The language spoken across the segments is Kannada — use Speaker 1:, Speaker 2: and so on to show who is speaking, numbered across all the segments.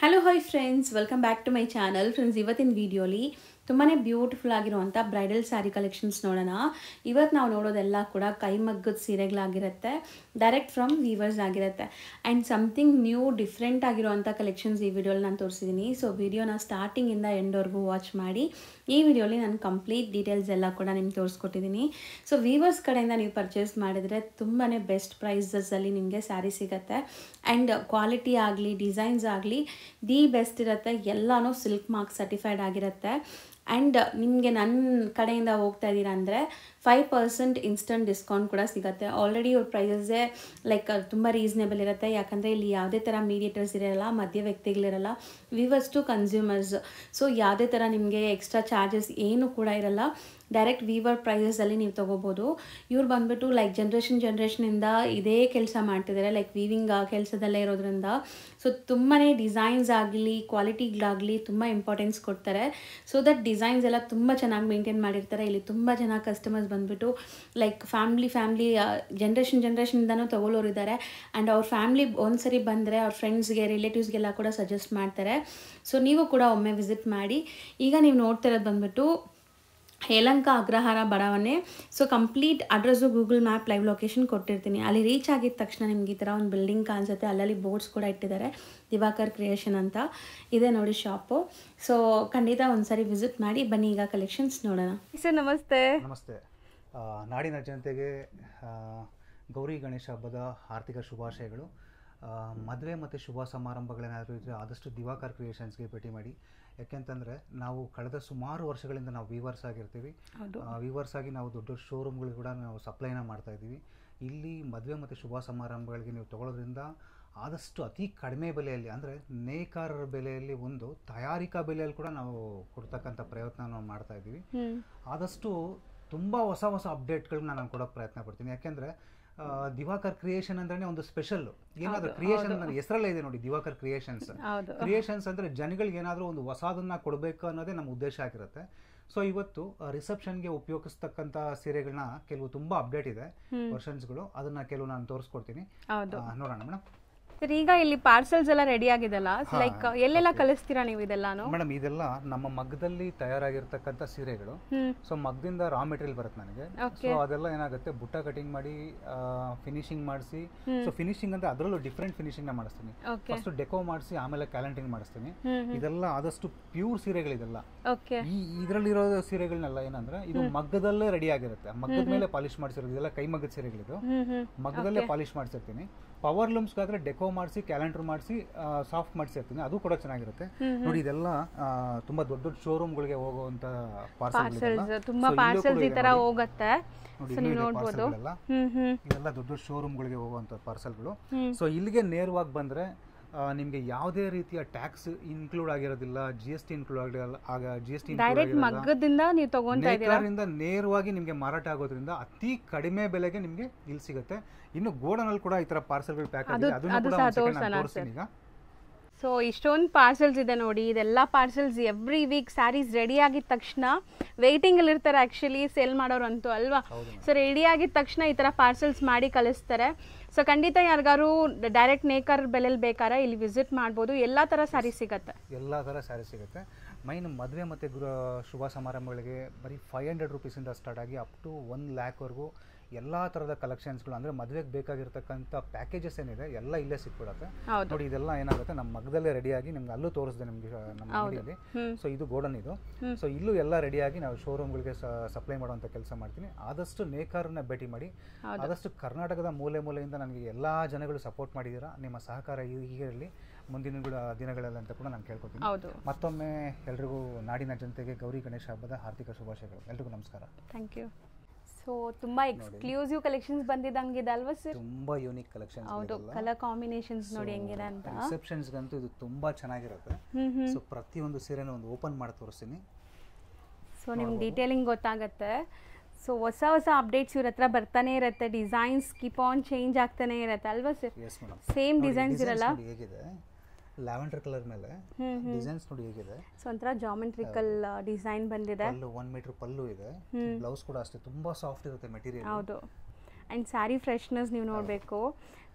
Speaker 1: Hello hi friends, welcome back to my channel. Friends, ಇವತ್ತಿನ ವಿಡಿಯೋಲಿ ತುಂಬಾ ಬ್ಯೂಟಿಫುಲ್ ಆಗಿರುವಂಥ ಬ್ರೈಡಲ್ ಸ್ಯಾರಿ ಕಲೆಕ್ಷನ್ಸ್ ನೋಡೋಣ. ಇವತ್ತು ನಾವು ನೋಡೋದೆಲ್ಲ ಕೂಡ ಕೈಮಗ್ಗದ ಸೀರೆಗಳಾಗಿರುತ್ತೆ, ಡೈರೆಕ್ಟ್ ಫ್ರಮ್ ವೀವರ್ಸ್ ಆಗಿರುತ್ತೆ. ಆ್ಯಂಡ್ ಸಮಥಿಂಗ್ ನ್ಯೂ ಡಿಫ್ರೆಂಟ್ ಆಗಿರುವಂಥ ಕಲೆಕ್ಷನ್ಸ್ ಈ ವಿಡಿಯೋಲಿ ನಾನು ತೋರಿಸಿದ್ದೀನಿ. ಸೊ ವಿಡಿಯೋನ ಸ್ಟಾರ್ಟಿಂಗಿಂದ ಎಂಡ್ವರೆಗೂ ವಾಚ್ ಮಾಡಿ. ಈ ವಿಡಿಯೋಲಿ ನಾನು ಕಂಪ್ಲೀಟ್ ಡೀಟೇಲ್ಸ್ ಎಲ್ಲ ಕೂಡ ನಿಮ್ಗೆ ತೋರಿಸ್ಕೊಟ್ಟಿದ್ದೀನಿ. ಸೊ ವೀವರ್ಸ್ ಕಡೆಯಿಂದ ನೀವು ಪರ್ಚೇಸ್ ಮಾಡಿದರೆ ತುಂಬಾ ಬೆಸ್ಟ್ ಪ್ರೈಸಸಲ್ಲಿ ನಿಮಗೆ ಸ್ಯಾರಿ ಸಿಗುತ್ತೆ. ಆ್ಯಂಡ್ ಕ್ವಾಲಿಟಿ ಆಗಲಿ, ಡಿಸೈನ್ಸ್ ಆಗಲಿ ದಿ ಬೆಸ್ಟ್ ಇರುತ್ತೆ. ಎಲ್ಲನೂ ಸಿಲ್ಕ್ ಮಾರ್ಕ್ ಸರ್ಟಿಫೈಡ್ ಆಗಿರುತ್ತೆ. ಆ್ಯಂಡ್ ನಿಮಗೆ ನನ್ನ ಕಡೆಯಿಂದ ಹೋಗ್ತಾ ಇದ್ದೀರಾ ಅಂದರೆ 5% ಇನ್ಸ್ಟಂಟ್ ಡಿಸ್ಕೌಂಟ್ ಕೂಡ ಸಿಗುತ್ತೆ. ಆಲ್ರೆಡಿ ಇವ್ರ ಪ್ರೈಸಸ್ಸೇ ತುಂಬ ರೀಸನೇಬಲ್ ಇರುತ್ತೆ. ಯಾಕಂದರೆ ಇಲ್ಲಿ ಯಾವುದೇ ಥರ ಮೀಡಿಯೇಟರ್ಸ್ ಇರೋಲ್ಲ, ಮಧ್ಯ ವ್ಯಕ್ತಿಗಳಿರಲ್ಲ, ವಿವರ್ಸ್ ಟು ಕನ್ಸ್ಯೂಮರ್ಸ್. ಸೊ ಯಾವುದೇ ಥರ ನಿಮಗೆ ಎಕ್ಸ್ಟ್ರಾ ಚಾರ್ಜಸ್ ಏನು ಕೂಡ ಇರಲ್ಲ. ಡೈರೆಕ್ಟ್ ವೀವರ್ ಪ್ರೈಸಸಲ್ಲಿ ನೀವು ತೊಗೋಬೋದು. ಇವ್ರು ಬಂದುಬಿಟ್ಟು ಜನ್ರೇಷನಿಂದ ಇದೇ ಕೆಲಸ ಮಾಡ್ತಿದ್ದಾರೆ, ವೀವಿಂಗ್ ಕೆಲಸದಲ್ಲೇ ಇರೋದ್ರಿಂದ. ಸೊ ತುಂಬಾ ಡಿಸೈನ್ಸ್ ಆಗಲಿ, ಕ್ವಾಲಿಟಿಗಳಾಗಲಿ ತುಂಬ ಇಂಪಾರ್ಟೆನ್ಸ್ ಕೊಡ್ತಾರೆ. ಸೊ ದಟ್ ಡಿಸೈನ್ಸ್ ಎಲ್ಲ ತುಂಬ ಚೆನ್ನಾಗಿ ಮೇಂಟೈನ್ ಮಾಡಿರ್ತಾರೆ. ಇಲ್ಲಿ ತುಂಬ ಜನ ಕಸ್ಟಮರ್ಸ್ ಬಂದುಬಿಟ್ಟು ಫ್ಯಾಮ್ಲಿ ಜನ್ರೇಷನಿಂದನೂ ತೊಗೊಳ್ಳೋರಿದ್ದಾರೆ. ಆ್ಯಂಡ್ ಅವ್ರ ಫ್ಯಾಮ್ಲಿ ಒಂದ್ಸರಿ ಬಂದರೆ ಅವ್ರ ಫ್ರೆಂಡ್ಸ್ಗೆ, ರಿಲೇಟಿವ್ಸ್ಗೆಲ್ಲ ಕೂಡ ಸಜೆಸ್ಟ್ ಮಾಡ್ತಾರೆ. ಸೊ ನೀವು ಕೂಡ ಒಮ್ಮೆ ವಿಸಿಟ್ ಮಾಡಿ. ಈಗ ನೀವು ನೋಡ್ತಿರೋದು ಬಂದುಬಿಟ್ಟು ಯಲಹಂಕ ಅಗ್ರಹಾರ ಬಡಾವಣೆ. So complete address Google map live location ಕೊಟ್ಟಿರ್ತೀನಿ. ಅಲ್ಲಿ ರೀಚ್ ಆಗಿದ ತಕ್ಷಣ ನಿಮ್ಗೆ ಈ ಥರ ಒಂದು ಬಿಲ್ಡಿಂಗ್ ಕಾಣಿಸುತ್ತೆ. ಅಲ್ಲಲ್ಲಿ ಬೋರ್ಡ್ಸ್ ಕೂಡ ಇಟ್ಟಿದ್ದಾರೆ, ದಿವಾಕರ್ ಕ್ರಿಯೇಷನ್ ಅಂತ ಇದೆ ನೋಡಿ ಶಾಪು. ಸೊ ಖಂಡಿತ ಒಂದ್ಸರಿ ವಿಸಿಟ್ ಮಾಡಿ. ಬನ್ನಿ ಈಗ ಕಲೆಕ್ಷನ್ಸ್ ನೋಡೋಣ. ಸರ್ ನಮಸ್ತೆ.
Speaker 2: ನಮಸ್ತೆ. ನಾಡಿನ ಜನತೆಗೆ ಗೌರಿ ಗಣೇಶ ಹಬ್ಬದ ಆರ್ಥಿಕ ಶುಭಾಶಯಗಳು. ಮದುವೆ ಮತ್ತು ಶುಭ ಸಮಾರಂಭಗಳೇನಾದರೂ ಇದ್ದರೆ ಆದಷ್ಟು ದಿವಾಕರ್ ಕ್ರಿಯೇಷನ್ಸ್ಗೆ ಭೇಟಿ ಮಾಡಿ. ಯಾಕೆಂತಂದರೆ ನಾವು ಕಳೆದ ಸುಮಾರು ವರ್ಷಗಳಿಂದ ನಾವು ವೀವರ್ಸ್ ಆಗಿರ್ತೀವಿ. ವೀವರ್ಸ್ ಆಗಿ ನಾವು ದೊಡ್ಡ ಶೋರೂಮ್ಗಳಿಗೆ ಕೂಡ ನಾವು ಸಪ್ಲೈನ ಮಾಡ್ತಾಯಿದ್ದೀವಿ. ಇಲ್ಲಿ ಮದುವೆ ಮತ್ತು ಶುಭ ಸಮಾರಂಭಗಳಿಗೆ ನೀವು ತೊಗೊಳ್ಳೋದ್ರಿಂದ ಆದಷ್ಟು ಅತಿ ಕಡಿಮೆ ಬೆಲೆಯಲ್ಲಿ, ಅಂದರೆ ನೇಕಾರರ ಬೆಲೆಯಲ್ಲಿ ಒಂದು ತಯಾರಿಕಾ ಬೆಲೆಯಲ್ಲಿ ಕೂಡ ನಾವು ಕೊಡ್ತಕ್ಕಂಥ ಪ್ರಯತ್ನ ನಾವು ಮಾಡ್ತಾಯಿದ್ದೀವಿ. ಆದಷ್ಟು ತುಂಬ ಹೊಸ ಅಪ್ಡೇಟ್ಗಳನ್ನ ನಾನು ಕೊಡೋಕ್ಕೆ ಪ್ರಯತ್ನ ಪಡ್ತೀನಿ. ಯಾಕೆಂದರೆ ದಿವಾಕರ್ ಕ್ರಿಯೇಷನ್ ಅಂದ್ರೆ ಒಂದು ಸ್ಪೆಷಲ್ ಏನಾದರೂ ಕ್ರಿಯೇಷನ್ ನನ್ನ ಹೆಸರಲ್ಲೇ ಇದೆ ನೋಡಿ, ದಿವಾಕರ್ ಕ್ರಿಯೇಷನ್ಸ್ ಅಂದರೆ ಜನಗಳಿಗೆ ಏನಾದರೂ ಒಂದು ಹೊಸದನ್ನ ಕೊಡಬೇಕು ಅನ್ನೋದೇ ನಮ್ಮ ಉದ್ದೇಶ ಆಗಿರುತ್ತೆ. ಸೊ ಇವತ್ತು ರಿಸೆಪ್ಷನ್ಗೆ ಉಪಯೋಗಿಸ್ತಕ್ಕಂಥ ಸೀರೆಗಳನ್ನ ಕೆಲವು ತುಂಬ ಅಪ್ಡೇಟ್ ಇದೆ ವರ್ಷನ್ಸ್ಗಳು, ಅದನ್ನ ಕೆಲವು ನಾನು ತೋರಿಸ್ಕೊಡ್ತೀನಿ. ನೋಡೋಣ ಮೇಡಮ್.
Speaker 1: ಸರ್, ಈಗ ಇಲ್ಲಿ ಪಾರ್ಸಲ್ಸ್ ಎಲ್ಲ ರೆಡಿ ಆಗಿದೆಲ್ಲ, ಎಲ್ಲೆಲ್ಲ ಕಳಿಸ್ತೀರಾ ನೀವು ಇದೆಲ್ಲಾನು?
Speaker 2: ಮೇಡಮ್, ಇದೆಲ್ಲ ನಮ್ಮ ಮಗ್ಗದಲ್ಲಿ ತಯಾರಾಗಿರ್ತಕ್ಕಂಥ ಸೀರೆಗಳು. ಸೊ ಮಗ್ಗದಿಂದ ರಾ ಮೆಟೀರಿಯಲ್ ಬರುತ್ತೆ ನನಗೆ. ಸೊ ಅದೆಲ್ಲ ಏನಾಗುತ್ತೆ, ಬುಟ್ಟ ಕಟಿಂಗ್ ಮಾಡಿ ಫಿನಿಶಿಂಗ್ ಮಾಡಿಸಿ. ಸೊ ಫಿನಿಶಿಂಗ್ ಅಂದ್ರೆ ಅದರಲ್ಲೂ ಡಿಫ್ರೆಂಟ್ ಫಿನಿಶಿಂಗ್ ನ ಮಾಡಿಸ್ತೀನಿ. ಫಸ್ಟ್ ಡೆಕೋ ಮಾಡಿಸಿ ಆಮೇಲೆ ಕ್ಯಾಲೆಂಟಿಂಗ್ ಮಾಡಿಸ್ತೀನಿ. ಇದೆಲ್ಲ ಆದಷ್ಟು ಪ್ಯೂರ್ ಸೀರೆಗಳಿದೆಲ್ಲ. ಇದರಲ್ಲಿರೋ ಸೀರೆಗಳನ್ನೆಲ್ಲ ಏನಂದ್ರೆ ಇದು ಮಗ್ಗದಲ್ಲೇ ರೆಡಿ ಆಗಿರುತ್ತೆ, ಮಗ್ಗದ ಮೇಲೆ ಪಾಲಿಶ್ ಮಾಡಿಸಿರೋದು. ಇದೆಲ್ಲ ಕೈ ಮಗ್ಗದ ಸೀರೆಗಳಿದು, ಮಗ್ಗದಲ್ಲೇ ಪಾಲಿಶ್ ಮಾಡಿಸಿರ್ತೀನಿ. ಪವರ್ ಲೂಮ್ಸ್ಗಾದ್ರೆ ಡೆಕೋ ಮಾಡಿಸಿ, ಕ್ಯಾಲೆಂಡರ್ ಮಾಡಿಸಿ, ಸಾಫ್ಟ್ ಮಾಡಿಸಿರ್ತೀನಿ. ಅದು ಕೂಡ ಚೆನ್ನಾಗಿರುತ್ತೆ ನೋಡಿ. ಇದೆಲ್ಲ ತುಂಬಾ ದೊಡ್ಡ ಶೋರೂಮ್ಗಳಿಗೆ ಹೋಗುವಂತ ಪಾರ್ಸಲ್ಸ್,
Speaker 1: ತುಂಬಾ ಪಾರ್ಸಲ್ಸ್ ಈ ತರ ಹೋಗುತ್ತೆ.
Speaker 2: ಇದೆಲ್ಲ ದೊಡ್ಡ ಶೋರೂಮ್ಗಳಿಗೆ ಹೋಗುವಂತ ಪಾರ್ಸಲ್ಗಳು. ಸೊ ಇಲ್ಲಿಗೆ ನೇರವಾಗಿ ಬಂದ್ರೆ ನಿಮಗೆ ಯಾವುದೇ ರೀತಿಯ ಟ್ಯಾಕ್ಸ್ ಇನ್ಕ್ಲೂಡ್ ಆಗಿರೋದಿಲ್ಲ, GST ಇನ್ಕ್ಲೂಡ್ ಆಗಿರಲ್ಲ. ಆಗ GST ನೇರವಾಗಿ ನಿಮಗೆ ಮಾರಾಟ ಆಗೋದ್ರಿಂದ ಅತಿ ಕಡಿಮೆ ಬೆಲೆಗೆ ನಿಮಗೆ ಇಲ್ಲಿ ಸಿಗುತ್ತೆ. ಇನ್ನು ಗೋಡನಲ್ಲಿ ಕೂಡ ಈ ತರ ಪಾರ್ಸಲ್ಗಳು ಪ್ಯಾಕ್ ಆಗಿದೆ, ಅದನ್ನು ಕೂಡ ತೋರಿಸ್ತೀನಿ ಈಗ.
Speaker 1: ಸೊ ಇಷ್ಟೊಂದು ಪಾರ್ಸಲ್ಸ್ ಇದೆ ನೋಡಿ. ಇದೆಲ್ಲ parcels every week sarees ready ಆಗಿದ ತಕ್ಷಣ ವೇಟಿಂಗ್ ಅಲ್ಲಿ ಇರ್ತಾರೆ ಆಕ್ಚುಲಿ ಸೇಲ್ ಮಾಡೋರು ಅಂತೂ ಅಲ್ವಾ. ಸೊ ರೆಡಿ ಆಗಿದ ತಕ್ಷಣ ಈ ತರ ಪಾರ್ಸಲ್ಸ್ ಮಾಡಿ ಕಳಿಸ್ತಾರೆ. ಸೊ ಖಂಡಿತ ಯಾರಿಗಾರು ಡೈರೆಕ್ಟ್ ನೇಕಾರ್ ಬೆಲೆಯಲ್ಲಿ ಬೇಕಾದ್ರೆ ಇಲ್ಲಿ ವಿಸಿಟ್ ಮಾಡ್ಬೋದು. ಎಲ್ಲ ಥರ ಸ್ಯಾರಿ
Speaker 2: ಸಿಗುತ್ತೆ. ಮೈನ್ ಮದುವೆ ಮತ್ತು ಶುಭ ಸಮಾರಂಭಗಳಿಗೆ ಬರೀ 500 ರೂಪೀಸಿಂದ ಸ್ಟಾರ್ಟ್ ಆಗಿ ಅಪ್ ಟು 1 ಲ್ಯಾಕ್ವರೆಗೂ ಎಲ್ಲ ಥರದ ಕಲೆಕ್ಷನ್ಸ್ಗಳು, ಅಂದರೆ ಮದುವೆಗೆ ಬೇಕಾಗಿರ್ತಕ್ಕಂಥ ಪ್ಯಾಕೇಜಸ್ ಏನಿದೆ ಎಲ್ಲ ಇಲ್ಲೇ ಸಿಕ್ಬಿಡುತ್ತೆ ನೋಡಿ. ಇದೆಲ್ಲ ಏನಾಗುತ್ತೆ ನಮ್ಮ ಮಗದಲ್ಲೇ ರೆಡಿಯಾಗಿ ನಿಮ್ಗೆ ಅಲ್ಲೂ ತೋರಿಸಿದೆ ನಿಮಗೆ ನಮ್ಮ ಅಂಗಡಿಯಲ್ಲಿ. ಸೊ ಇದು ಗೋಡನ್ ಇದು. ಸೊ ಇಲ್ಲೂ ಎಲ್ಲ ರೆಡಿಯಾಗಿ ನಾವು ಶೋರೂಮ್ಗಳಿಗೆ ಸಪ್ಲೈ ಮಾಡುವಂಥ ಕೆಲಸ ಮಾಡ್ತೀನಿ. ಆದಷ್ಟು ನೇಕಾರನ್ನ ಭೇಟಿ ಮಾಡಿ. ಆದಷ್ಟು ಕರ್ನಾಟಕದ ಮೂಲೆಯಿಂದ ನನಗೆ ಎಲ್ಲ ಜನಗಳು ಸಪೋರ್ಟ್ ಮಾಡಿದ್ದೀರಾ. ನಿಮ್ಮ ಸಹಕಾರ ಹೀಗೆ ಇರಲಿ ಮುಂದಿನ ದಿನಗಳಲ್ಲಿ ಅಂತ ಕೂಡ ನಾನು ಕೇಳ್ಕೊತೀನಿ. ಮತ್ತೊಮ್ಮೆ ಎಲ್ರಿಗೂ ನಾಡಿನ ಜನತೆಗೆ ಗೌರಿ ಗಣೇಶ ಹಬ್ಬದ ಆರ್ಥಿಕ ಶುಭಾಶಯಗಳು. ಎಲ್ರಿಗೂ ನಮಸ್ಕಾರ.
Speaker 1: Thank you. ಸೊ ತುಂಬಾ ಎಕ್ಸ್ಕ್ಲೂಸಿವ್ ಕಲೆಕ್ಷನ್ಸ್ ಬಂದಿದ್ದಂಗಿದೆ ಅಲ್ವಾ ಸರ್?
Speaker 2: ತುಂಬಾ ಯೂನಿಕ್ ಕಲೆಕ್ಷನ್ಸ್.
Speaker 1: ಹೌದು, ಕಲರ್ ಕಾಂಬಿನೇಷನ್ಸ್ ನೋಡಿ ಹೆಂಗಿದೆ ಅಂತ.
Speaker 2: ರಿಸೆಪ್ಷನ್ಸ್ ಗಂತೂ ಇದು ತುಂಬಾ ಚೆನ್ನಾಗಿರುತ್ತೆ. ಸೊ ಪ್ರತಿಯೊಂದು ಸೀರೆನ ಒಂದು ಓಪನ್ ಮಾಡಿ ತೋರಿಸ್ತೀನಿ.
Speaker 1: ಸೊ ನಿಮ್ಗೆ ಡೀಟೇಲಿಂಗ್ ಗೊತ್ತಾಗುತ್ತೆ. ಸೊ ಹೊಸ ಅಪ್ಡೇಟ್ಸ್ ಇವ್ರ ಹತ್ರ ಬರ್ತಾನೆ ಇರುತ್ತೆ. ಡಿಸೈನ್ಸ್ ಕೀಪ್ ಆನ್ ಚೇಂಜ್ ಆಗ್ತಾನೆ ಇರುತ್ತೆ ಅಲ್ವಾ ಸರ್? ಸೇಮ್ ಡಿಸೈನ್ಸ್ ಇರಲ್ಲ.
Speaker 2: ಹೇಗಿದೆ ಲ್ಯಾವೆಂಡರ್ ಕಲರ್ ಮೇಲೆ ಡಿಸೈನ್ಸ್ ನೋಡಿ ಹೇಗಿದೆ.
Speaker 1: ಸೊ ಒಂಥರ ಜಾಮೆಟ್ರಿಕಲ್ ಡಿಸೈನ್ ಬಂದಿದೆ.
Speaker 2: ಪಲ್ಲು 1 ಮೀಟರ್ ಪಲ್ಲು ಇದೆ. ಬ್ಲೌಸ್ ಕೂಡ ಅಷ್ಟೇ ತುಂಬಾ ಸಾಫ್ಟ್ ಇರುತ್ತೆ ಮೆಟೀರಿಯಲ್.
Speaker 1: ಹೌದು. ಆ್ಯಂಡ್ ಸ್ಯಾರಿ ಫ್ರೆಶ್ನೆಸ್ ನೀವು ನೋಡಬೇಕು.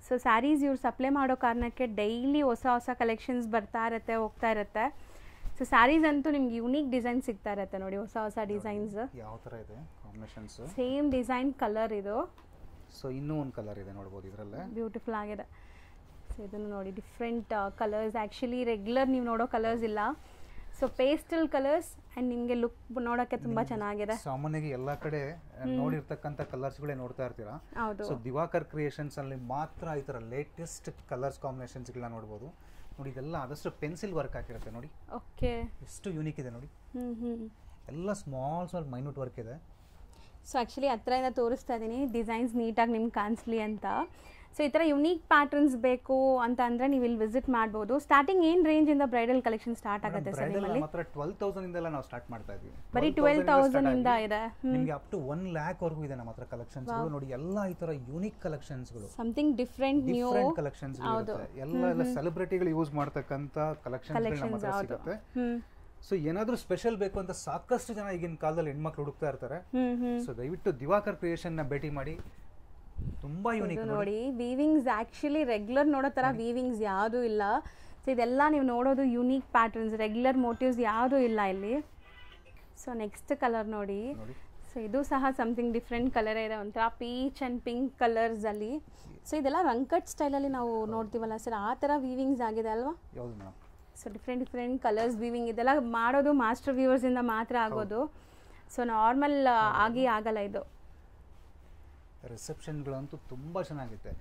Speaker 1: ಸೊ ಸ್ಯಾರೀಸ್ ಇವ್ರು ಸಪ್ಲೈ ಮಾಡೋ ಕಾರಣಕ್ಕೆ ಡೈಲಿ ಹೊಸ ಹೊಸ ಕಲೆಕ್ಷನ್ಸ್ ಬರ್ತಾ ಇರುತ್ತೆ, ಹೋಗ್ತಾ ಇರುತ್ತೆ. ಸೊ ಸ್ಯಾರೀಸ್ ಅಂತೂ ನಿಮ್ಗೆ ಯೂನಿಕ್ ಡಿಸೈನ್ ಸಿಗ್ತಾ ಇರುತ್ತೆ ನೋಡಿ, ಹೊಸ ಹೊಸ ಡಿಸೈನ್ಸ್.
Speaker 2: ಯಾವ ಥರ ಇದೆ ಕಾಂಬಿನೇಷನ್ಸ್?
Speaker 1: ಸೇಮ್ ಡಿಸೈನ್ ಕಲರ್ ಇದು.
Speaker 2: ಸೊ ಇನ್ನೂ ಒಂದು ಕಲರ್ ಇದೆ ನೋಡ್ಬೋದು ಇದರಲ್ಲೇ,
Speaker 1: ಬ್ಯೂಟಿಫುಲ್ ಆಗಿದೆ. ಸೊ ಇದನ್ನು ನೋಡಿ, ಡಿಫ್ರೆಂಟ್ ಕಲರ್ಸ್. ಆ್ಯಕ್ಚುಲಿ ರೆಗ್ಯುಲರ್ ನೀವು ನೋಡೋ ಕಲರ್ಸ್ ಇಲ್ಲ. ಸೊ ಪೇಸ್ಟಲ್ ಕಲರ್ಸ್ ಆ್ಯಂಡ್ ನಿಮಗೆ ಲುಕ್ ನೋಡೋಕ್ಕೆ ತುಂಬ ಚೆನ್ನಾಗಿದೆ.
Speaker 2: ಸಾಮಾನ್ಯವಾಗಿ ಎಲ್ಲ ಕಡೆ ನೋಡಿರ್ತಕ್ಕಂಥ ಕಲರ್ಸ್ಗಳೇ ನೋಡ್ತಾ ಇರ್ತೀರಾ.
Speaker 1: ಹೌದು.
Speaker 2: ಸೊ ದಿವಾಕರ್ ಕ್ರಿಯೇಷನ್ಸ್ ಅಲ್ಲಿ ಮಾತ್ರ ಈ ಥರ ಲೇಟೆಸ್ಟ್ ಕಲರ್ಸ್ ಕಾಂಬಿನೇಷನ್ಸ್ಗಳನ್ನ ನೋಡ್ಬೋದು. ನೋಡಿ ಇದೆಲ್ಲ ಆದಷ್ಟು ಪೆನ್ಸಿಲ್ ವರ್ಕ್ ಹಾಕಿರುತ್ತೆ ನೋಡಿ.
Speaker 1: ಓಕೆ.
Speaker 2: ಎಷ್ಟು ಯೂನಿಕ್ ಇದೆ ನೋಡಿ. ಎಲ್ಲ ಸ್ಮಾಲ್ ಮೈನ್ಯೂಟ್ ವರ್ಕ್ ಇದೆ.
Speaker 1: ಸೊ ಆ್ಯಕ್ಚುಲಿ ಹತ್ರದಿಂದ ತೋರಿಸ್ತಾ ಇದ್ದೀನಿ, ಡಿಸೈನ್ಸ್ ನೀಟಾಗಿ ನಿಮ್ಗೆ ಕಾಣಿಸ್ಲಿ ಅಂತ. ಸೊ ಈ ಥರ ಯುನೀಕ್ ಪ್ಯಾಟರ್ನ್ಸ್ ಬೇಕು ಅಂತ ಅಂದರೆ ನೀವು ಇಲ್ಲಿ ವಿಸಿಟ್ ಮಾಡ್ಬೋದು. ಸ್ಟಾರ್ಟಿಂಗ್ ಏನು ರೇಂಜಿಂದ ಬ್ರೈಡಲ್ ಕಲೆಕ್ಷನ್ ಸ್ಟಾರ್ಟ್ ಆಗುತ್ತೆ ಸರ್ ನಿಮ್ಮಲ್ಲಿ?
Speaker 2: ಮಾತ್ರ 12,000 ಇಂದೆಲ್ಲ ನಾವು ಸ್ಟಾರ್ಟ್ ಮಾಡ್ತಾ ಇದ್ದೀವಿ.
Speaker 1: ಬರೀ 12,000 ಇಂದ ಇದೆ.
Speaker 2: ನಿಮಗೆ ಅಪ್ ಟು 1 lakh ವರೆಗೂ ಇದೆ ನಮ್ಮ ಹತ್ರ ಕಲೆಕ್ಷನ್ಸ್. ನೋಡಿ ಎಲ್ಲ ಈ ತರ ಯೂನಿಕ್ ಕಲೆಕ್ಷನ್ಸ್ಗಳು,
Speaker 1: ಸಮಥಿಂಗ್ ಡಿಫ್ರೆಂಟ್ ನ್ಯೂ
Speaker 2: ಕಲೆಕ್ಷನ್ಸ್ ಇರುತ್ತೆ. ಎಲ್ಲ ಸೆಲೆಬ್ರಿಟಿಗಳು ಯೂಸ್ ಮಾಡ್ತಕ್ಕಂಥ ಕಲೆಕ್ಷನ್ಸ್ ನಮ್ಮ ಹತ್ರ ಸಿಗುತ್ತೆ. ಸೊ ಏನಾದರೂ ಸ್ಪೆಷಲ್ ಬೇಕು ಅಂತ ಸಾಕಷ್ಟು ಜನ ಈಗಿನ ಕಾಲದಲ್ಲಿ ಹೆಣ್ಮಕ್ಳು ಹುಡುಕ್ತಾ ಇರ್ತಾರೆ. ಸೊ ದಯವಿಟ್ಟು ದಿವಾಕರ್ ಕ್ರಿಯೇಷನ್ ನ ಭೇಟಿ ಮಾಡಿ. ತುಂಬಾ ಯೂನಿಕ್
Speaker 1: ನೋಡಿ. ವೀವಿಂಗ್ಸ್ ಆ್ಯಕ್ಚುಲಿ ರೆಗ್ಯುಲರ್ ನೋಡೋ ಥರ ವೀವಿಂಗ್ಸ್ ಯಾವುದೂ ಇಲ್ಲ. ಸೊ ಇದೆಲ್ಲ ನೀವು ನೋಡೋದು ಯುನೀಕ್ ಪ್ಯಾಟರ್ನ್ಸ್, ರೆಗ್ಯುಲರ್ ಮೋಟಿವ್ಸ್ ಯಾವುದೂ ಇಲ್ಲ ಇಲ್ಲಿ. ಸೊ ನೆಕ್ಸ್ಟ್ ಕಲರ್ ನೋಡಿ. ಸೊ ಇದು ಸಹ ಸಮಥಿಂಗ್ ಡಿಫ್ರೆಂಟ್ ಕಲರ್ ಇದೆ, ಒಂಥರ ಪೀಚ್ ಆ್ಯಂಡ್ ಪಿಂಕ್ ಕಲರ್ಸಲ್ಲಿ. ಸೊ ಇದೆಲ್ಲ ರಂಕಟ್ ಸ್ಟೈಲಲ್ಲಿ ನಾವು ನೋಡ್ತೀವಲ್ಲ ಸರ್, ಆ ಥರ ವೀವಿಂಗ್ಸ್ ಆಗಿದೆ ಅಲ್ವಾ? ಸೊ ಡಿಫ್ರೆಂಟ್ ಕಲರ್ಸ್ ವೀವಿಂಗ್, ಇದೆಲ್ಲ ಮಾಡೋದು ಮಾಸ್ಟರ್ ವ್ಯೂವರ್ಸಿಂದ ಮಾತ್ರ ಆಗೋದು. ಸೊ ನಾರ್ಮಲ್ ಆಗಿ ಆಗಲ್ಲ ಇದು.
Speaker 2: ರಿಸೆಪ್ಷನ್ಗಳಂತೂ ತುಂಬಾ ಚೆನ್ನಾಗಿದೆ.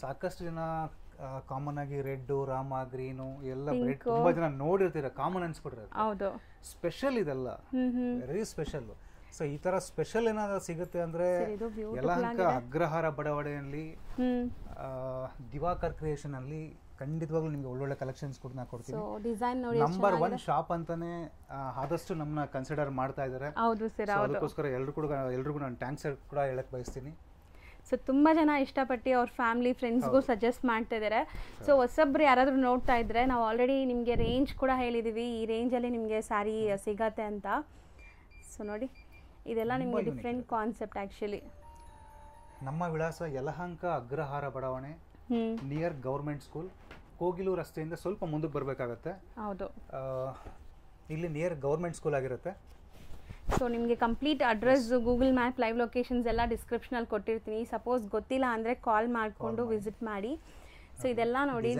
Speaker 2: ಸಾಕಷ್ಟು ಜನ ಕಾಮನ್ ಆಗಿ ರೆಡ್, ರಾಮ, ಗ್ರೀನು ಎಲ್ಲ ತುಂಬಾ ಜನ ನೋಡಿರ್ತೀರ, ಕಾಮನ್ ಅನ್ಸ್ಬಿಟ್ರೆ.
Speaker 1: ಹೌದು,
Speaker 2: ಸ್ಪೆಷಲ್ ಇದೆಲ್ಲ, ವೆರಿ ಸ್ಪೆಷಲ್. ಸೊ ಈ ತರ ಸ್ಪೆಷಲ್ ಏನಾದ್ರು ಸಿಗುತ್ತೆ ಅಂದ್ರೆ ಯಲಹಂಕ ಅಗ್ರಹಾರ ಬಡಾವಣೆಯಲ್ಲಿ ದಿವಾಕರ್ ಕ್ರಿಯೇಷನ್ ಅಲ್ಲಿ ಖಂಡಿತವಾಗ್ಲೂ ನಿಮ್ಗೆ ಒಳ್ಳೊಳ್ಳೆ ಕಲೆಕ್ಷನ್ಸ್ ಕೂಡ ನಾವು ಕೊಡ್ತೀವಿ. ನಂಬರ್ 1 ಶಾಪ್ ಅಂತಾನೆ ಆದಷ್ಟು ನಮ್ಮನ್ನ ಕನ್ಸಿಡರ್ ಮಾಡ್ತಾ ಇದ್ದಾರೆ. ಅದಕ್ಕೋಸ್ಕರ ಎಲ್ರಿಗೂ ನಾನು ಥ್ಯಾಂಕ್ಸ್ ಕೂಡ ಹೇಳಕ್ ಬಯಸ್ತೀನಿ.
Speaker 1: ಸೊ ತುಂಬ ಜನ ಇಷ್ಟಪಟ್ಟು ಅವ್ರ ಫ್ಯಾಮಿಲಿ ಫ್ರೆಂಡ್ಸ್ಗೂ ಸಜೆಸ್ಟ್ ಮಾಡ್ತಾ ಇದ್ದಾರೆ. ಸೊ ಹೊಸಬ್ರು ಯಾರಾದರೂ ನೋಡ್ತಾ ಇದ್ರೆ ನಾವು ಆಲ್ರೆಡಿ ನಿಮಗೆ ರೇಂಜ್ ಕೂಡ ಹೇಳಿದ್ದೀವಿ, ಈ ರೇಂಜಲ್ಲಿ ನಿಮಗೆ ಸ್ಯಾರಿ ಸಿಗತ್ತೆ ಅಂತ. ಸೊ ನೋಡಿ, ಇದೆಲ್ಲ ನಿಮಗೆ ಡಿಫ್ರೆಂಟ್ ಕಾನ್ಸೆಪ್ಟ್. ಆ್ಯಕ್ಚುಲಿ
Speaker 2: ನಮ್ಮ ವಿಳಾಸ ಯಲಹಂಕ ಅಗ್ರಹಾರ ಬಡಾವಣೆ, ನಿಯರ್ ಗೌರ್ಮೆಂಟ್ ಸ್ಕೂಲ್, ಕೋಗಿಲು ರಸ್ತೆಯಿಂದ ಸ್ವಲ್ಪ ಮುಂದಕ್ಕೆ ಬರಬೇಕಾಗತ್ತೆ.
Speaker 1: ಹೌದು,
Speaker 2: ಇಲ್ಲಿ ನಿಯರ್ ಗೌರ್ಮೆಂಟ್ ಸ್ಕೂಲ್ ಆಗಿರುತ್ತೆ.
Speaker 1: ಸೊ ನಿಮಗೆ complete address, Google map, live locations ಎಲ್ಲ ಡಿಸ್ಕ್ರಿಪ್ಷನಲ್ಲಿ ಕೊಟ್ಟಿರ್ತೀನಿ. ಸಪೋಸ್ ಗೊತ್ತಿಲ್ಲ ಅಂದರೆ ಕಾಲ್ ಮಾಡಿಕೊಂಡು ವಿಸಿಟ್ ಮಾಡಿ. ಸೊ ಇದೆಲ್ಲ ನೋಡಿ,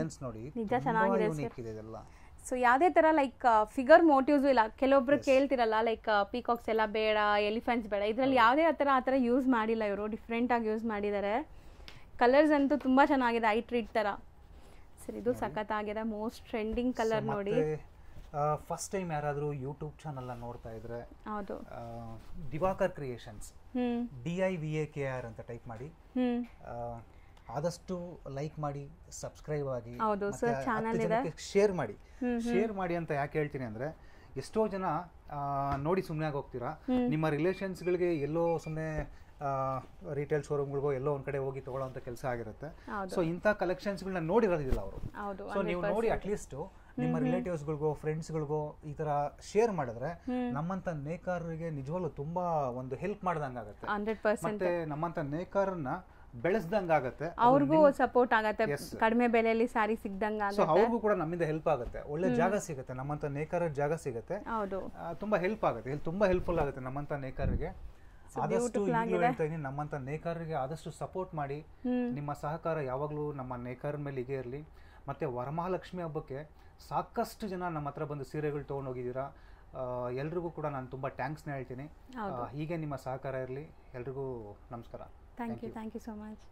Speaker 1: ನಿಜ ಚೆನ್ನಾಗಿದೆ ಸರ್. ಸೊ ಯಾವುದೇ ಥರ ಲೈಕ್ ಫಿಗರ್ ಮೋಟಿವ್ಸು ಇಲ್ಲ. ಕೆಲವೊಬ್ರು ಕೇಳ್ತಿರಲ್ಲ ಲೈಕ್ ಪೀಕಾಕ್ಸ್ ಎಲ್ಲ ಬೇಡ, ಎಲಿಫೆಂಟ್ಸ್ ಬೇಡ, ಇದರಲ್ಲಿ ಯಾವುದೇ ಆ ಥರ ಯೂಸ್ ಮಾಡಿಲ್ಲ ಇವರು, ಡಿಫ್ರೆಂಟಾಗಿ ಯೂಸ್ ಮಾಡಿದ್ದಾರೆ. ಕಲರ್ಸ್ ಅಂತೂ ತುಂಬ ಚೆನ್ನಾಗಿದೆ, ಐ ಟ್ರೀಟ್ ಥರ. ಸರ್ ಇದು ಸಖತ್ತಾಗಿದೆ, ಮೋಸ್ಟ್ ಟ್ರೆಂಡಿಂಗ್ ಕಲರ್ ನೋಡಿ.
Speaker 2: ಫಸ್ಟ್ ಟೈಮ್ ಯಾರಾದರೂ ಯೂಟ್ಯೂಬ್ ಚಾನಲ್ ನೋಡ್ತಾ ಇದ್ರೆ,
Speaker 1: ಹೌದು,
Speaker 2: ದಿವಾಕರ್ ಕ್ರಿಯೇಷನ್ಸ್ DIVAKR ಅಂತ ಟೈಪ್ ಮಾಡಿ, ಆದಷ್ಟು ಲೈಕ್ ಮಾಡಿ, ಸಬ್ಸ್ಕ್ರೈಬ್ ಆಗಿ, ಶೇರ್ ಮಾಡಿ. ಶೇರ್ ಮಾಡಿ ಅಂತ ಯಾಕೆ ಹೇಳ್ತೀನಿ ಅಂದ್ರೆ, ಎಷ್ಟೋ ಜನ ನೋಡಿ ಸುಮ್ಮನೆ ಆಗಿ ಹೋಗ್ತೀರಾ. ನಿಮ್ಮ ರಿಲೇಷನ್ಸ್ಗಳಿಗೆ ಎಲ್ಲೋ ಸುಮ್ಮನೆ ರಿಟೇಲ್ ಶೋರೂಮ್ಗಳಿಗೋ ಎಲ್ಲೋ ಒಂದ್ ಕಡೆ ಹೋಗಿ ತಗೊಳ್ಳೋಂಥ ಕೆಲಸ ಆಗಿರುತ್ತೆ. ಸೊ ಇಂಥ ಕಲೆಕ್ಷನ್ಸ್ಗಳನ್ನ ನೋಡಿರೋದಿಲ್ಲ ಅವರು. ಸೊ ನೀವು ನೋಡಿ ಅಟ್ಲೀಸ್ಟ್ ನಿಮ್ಮ ರಿಲೇಟಿವ್ಸ್ಗಳಿಗೋ ಫ್ರೆಂಡ್ಸ್ಗಳಿಗೋ ಈ ತರ ಶೇರ್ ಮಾಡಿದ್ರೆ ನಮ್ಮಂತ ನೇಕಾರರಿಗೆ ನಿಜವಾಗ್ಲೂ ತುಂಬಾ ಒಂದು ಹೆಲ್ಪ್ ಮಾಡ್ದಂಗಾಗತ್ತೆ. ಮತ್ತೆ ನಮ್ಮಂತ ನೇಕಾರನ್ನ ಬೆಳೆಸ್ದಂಗಾಗತ್ತೆ, ಅವ್ರಿಗೂ
Speaker 1: ಸಪೋರ್ಟ್ ಆಗತ್ತೆ, ಕಡಿಮೆ ಬೆಲೆಯಲ್ಲಿ ಸಾರಿ ಸಿಗ್ದಂಗ.
Speaker 2: ಸೊ ಅವ್ರಿಗೂ ಕೂಡ ನಮ್ಮಿಂದ ಹೆಲ್ಪ್ ಆಗುತ್ತೆ, ಒಳ್ಳೆ ಜಾಗ ಸಿಗುತ್ತೆ, ನಮ್ಮಂತ ನೇಕಾರರ ಜಾಗ ಸಿಗುತ್ತೆ, ತುಂಬಾ ಹೆಲ್ಪ್ ಆಗುತ್ತೆ, ತುಂಬಾ ಹೆಲ್ಪ್ಫುಲ್ ಆಗುತ್ತೆ ನಮ್ಮಂತ ನೇಕಾರರಿಗೆ. ಆದಷ್ಟು ನಮ್ಮಂತ ನೇಕಾರರಿಗೆ ಆದಷ್ಟು ಸಪೋರ್ಟ್ ಮಾಡಿ. ನಿಮ್ಮ ಸಹಕಾರ ಯಾವಾಗಲೂ ನಮ್ಮ ನೇಕಾರರ ಮೇಲೆ ಹೀಗೆ ಇರಲಿ. ಮತ್ತೆ ವರಮಹಾಲಕ್ಷ್ಮಿ ಹಬ್ಬಕ್ಕೆ ಸಾಕಷ್ಟು ಜನ ನಮ್ಮ ಹತ್ರ ಬಂದು ಸೀರೆಗಳು ತೊಗೊಂಡು ಹೋಗಿದ್ದೀರಾ. ಎಲ್ರಿಗೂ ಕೂಡ ನಾನು ತುಂಬ ಥ್ಯಾಂಕ್ಸ್ನ ಹೇಳ್ತೀನಿ. ಹೀಗೆ ನಿಮ್ಮ ಸಹಕಾರ ಇರಲಿ. ಎಲ್ರಿಗೂ ನಮಸ್ಕಾರ.
Speaker 1: Thank you so much.